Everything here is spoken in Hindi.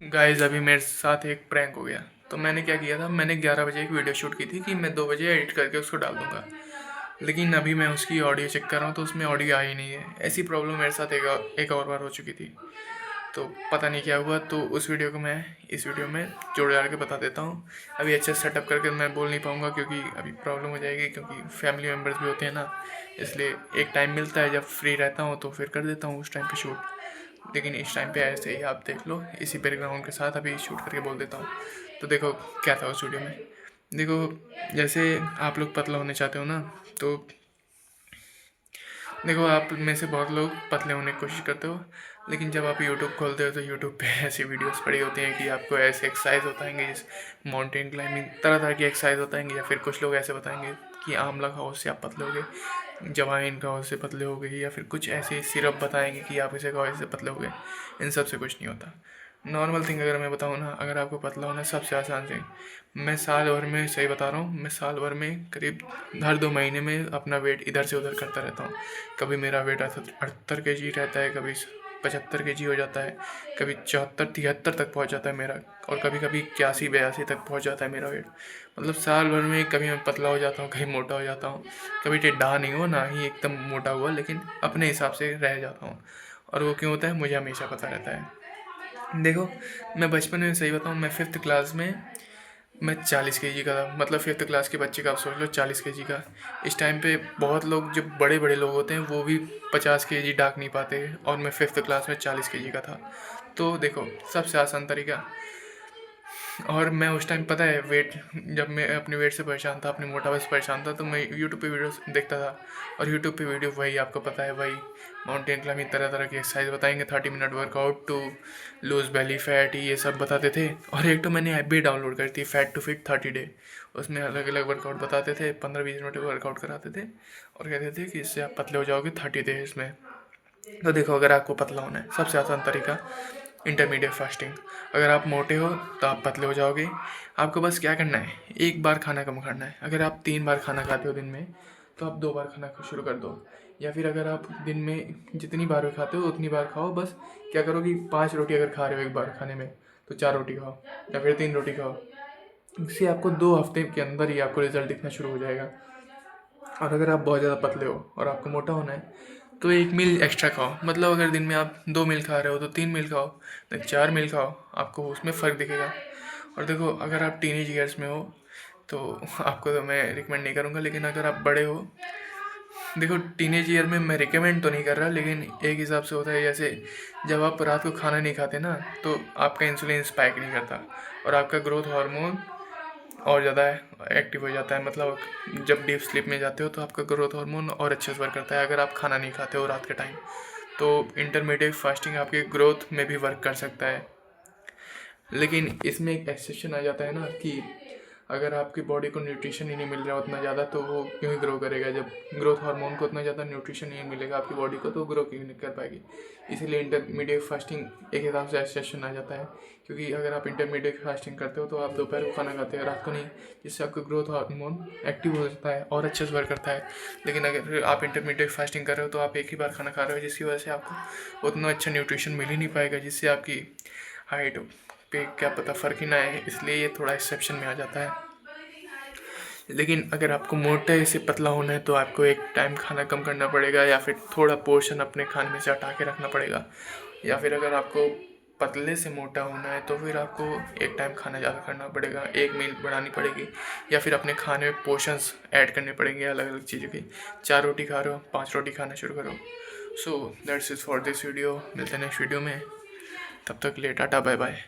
गाइस अभी मेरे साथ एक प्रैंक हो गया। तो मैंने क्या किया था, मैंने 11 बजे एक वीडियो शूट की थी कि मैं 2 बजे एडिट करके उसको डाल दूंगा। लेकिन अभी मैं उसकी ऑडियो चेक कर रहा हूँ तो उसमें ऑडियो आ ही नहीं है। ऐसी प्रॉब्लम मेरे साथ एक और बार हो चुकी थी। तो पता नहीं क्या हुआ। तो उस वीडियो को मैं इस वीडियो में जोड़ जाड़ के बता देता हूँ। अभी अच्छे से सेटअप करके मैं बोल नहीं पाऊँगा क्योंकि अभी प्रॉब्लम हो जाएगी, क्योंकि फैमिली मेम्बर्स भी होते हैं ना। इसलिए एक टाइम मिलता है जब फ्री रहता हूँ तो फिर कर देता हूँ उस टाइम पे शूट। लेकिन इस टाइम पे ऐसे ही आप देख लो, इसी बैकग्राउंड के साथ अभी शूट करके बोल देता हूँ। तो देखो क्या था उस वीडियो में। देखो, जैसे आप लोग पतला होने चाहते हो ना, तो देखो आप में से बहुत लोग पतले होने की कोशिश करते हो। लेकिन जब आप यूट्यूब खोलते हो तो यूट्यूब पे ऐसी वीडियोस पड़ी होती हैं कि आपको ऐसे एक्सरसाइज बताएंगे, जैसे माउंटेन क्लाइंबिंग, तरह तरह की एक्सरसाइज बताएंगे। या फिर कुछ लोग ऐसे बताएंगे कि आंवला खाओ उससे आप पतले होगे, जवाइन खाओ उससे पतले होगे, या फिर कुछ ऐसे सिरप बताएंगे कि आप इसे खाओ इससे पतले होगे। इन सब से कुछ नहीं होता। नॉर्मल थिंग अगर मैं बताऊँ ना, अगर आपको पतला होना है सबसे आसान थिंग, मैं साल भर में, सही बता रहा हूँ, मैं साल भर में करीब हर 2 महीने में अपना वेट इधर से उधर करता रहता हूँ। कभी मेरा वेट 78 kg रहता है, कभी 75 kg हो जाता है, कभी 74 73 तक पहुँच जाता है मेरा, और कभी कभी 81 82 तक पहुँच जाता है मेरा वेट। मतलब साल भर में कभी मैं पतला हो जाता हूँ, कभी मोटा हो जाता हूँ। कभी टेढ़ा नहीं हुआ, ना ही एकदम मोटा हुआ, लेकिन अपने हिसाब से रह जाता हूँ। और वो क्यों होता है मुझे हमेशा पता रहता है। देखो, मैं बचपन में, सही बताऊँ, मैं 5th क्लास में मैं 40 kg का था। मतलब 5th क्लास के बच्चे का आप सोच लो, 40 kg का। इस टाइम पे बहुत लोग, जो बड़े बड़े लोग होते हैं, वो भी 50 kg ढाक नहीं पाते, और मैं 5th क्लास में 40 kg का था। तो देखो, सबसे आसान तरीका। और मैं उस टाइम, पता है, वेट, जब मैं अपने वेट से परेशान था, अपने मोटापे से परेशान था, तो मैं यूट्यूब पे वीडियो देखता था। और यूट्यूब पे वीडियो वही, आपको पता है, वही माउंटेन क्लाइंबिंग, तरह तरह की एक्सरसाइज बताएंगे, 30 minute workout to lose belly fat, ये सब बताते थे। और एक तो मैंने ऐप भी डाउनलोड करी थी, फैट टू फिट 30 डे। उसमें अलग अलग वर्कआउट बताते थे, 15 20 मिनट वर्कआउट कराते थे, और कहते थे कि इससे आप पतले हो जाओगे 30 डेज में। तो देखो, अगर आपको पतला होना है, सबसे आसान तरीका इंटरमीडिएट फास्टिंग। अगर आप मोटे हो तो आप पतले हो जाओगे। आपको बस क्या करना है, एक बार खाना कम करना है। अगर आप 3 बार खाना खाते हो दिन में, तो आप 2 बार खाना शुरू कर दो। या फिर अगर आप दिन में जितनी बार भी खाते हो उतनी बार खाओ। बस क्या करो कि 5 रोटी अगर खा रहे हो एक बार खाने में, तो 4 रोटी खाओ, या फिर 3 रोटी खाओ। इससे आपको 2 हफ्ते के अंदर ही आपको रिजल्ट दिखना शुरू हो जाएगा। और अगर आप बहुत ज़्यादा पतले हो और आपको मोटा होना है, तो 1 मील एक्स्ट्रा खाओ। मतलब अगर दिन में आप 2 मील खा रहे हो तो 3 मील खाओ, नहीं 4 मील खाओ। आपको उसमें फ़र्क दिखेगा। और देखो, अगर आप टीनेज ईयर्स में हो तो आपको तो मैं रिकमेंड नहीं करूँगा, लेकिन अगर आप बड़े हो, देखो टीनेज ईयर में मैं रिकमेंड तो नहीं कर रहा, लेकिन एक हिसाब से होता है। जैसे जब आप रात को खाना नहीं खाते ना, तो आपका इंसुलिन स्पाइक नहीं करता, और आपका ग्रोथ हार्मोन और ज़्यादा एक्टिव हो जाता है। मतलब जब डीप स्लीप में जाते हो तो आपका ग्रोथ हार्मोन और अच्छे से वर्क करता है, अगर आप खाना नहीं खाते हो रात के टाइम। तो इंटरमीडिएट फास्टिंग आपके ग्रोथ में भी वर्क कर सकता है। लेकिन इसमें एक एक्सेप्शन आ जाता है ना, कि अगर आपकी बॉडी को न्यूट्रिशन ही नहीं मिल रहा उतना ज़्यादा, तो वो क्यों ही ग्रो करेगा। जब ग्रोथ हार्मोन को उतना ज़्यादा न्यूट्रिशन नहीं मिलेगा आपकी बॉडी को, तो ग्रो क्यों नहीं कर पाएगी। इसीलिए इंटरमीडिएट फास्टिंग एक हिसाब से एक्सेप्शन आ जाता है। क्योंकि अगर आप इंटरमीडिएट फास्टिंग करते हो तो आप दोपहर को खाना खाते हो, रात को नहीं, जिससे आपका ग्रोथ हार्मोन एक्टिव हो जाता है और अच्छे से वर्क करता है। लेकिन अगर आप इंटरमीडिएट फास्टिंग कर रहे हो तो आप एक ही बार खाना खा रहे हो, जिसकी वजह से आपको उतना अच्छा न्यूट्रिशन मिल ही नहीं पाएगा, जिससे आपकी हाइट पे क्या पता फ़र्क ही ना आए। इसलिए ये थोड़ा एक्सेप्शन में आ जाता है। लेकिन अगर आपको मोटे से पतला होना है तो आपको एक टाइम खाना कम करना पड़ेगा, या फिर थोड़ा पोर्शन अपने खाने में से हटा के रखना पड़ेगा। या फिर अगर आपको पतले से मोटा होना है तो फिर आपको एक टाइम खाना ज़्यादा करना पड़ेगा, 1 मील बढ़ानी पड़ेगी, या फिर अपने खाने में पोर्शंस ऐड करने पड़ेंगे अलग अलग चीज़ों की। 4 रोटी खा रहे हो, 5 रोटी खाना शुरू करो। So that's is for this video. मिलते हैं नेक्स्ट वीडियो में। तब तक के लिए टाटा बाय बाय।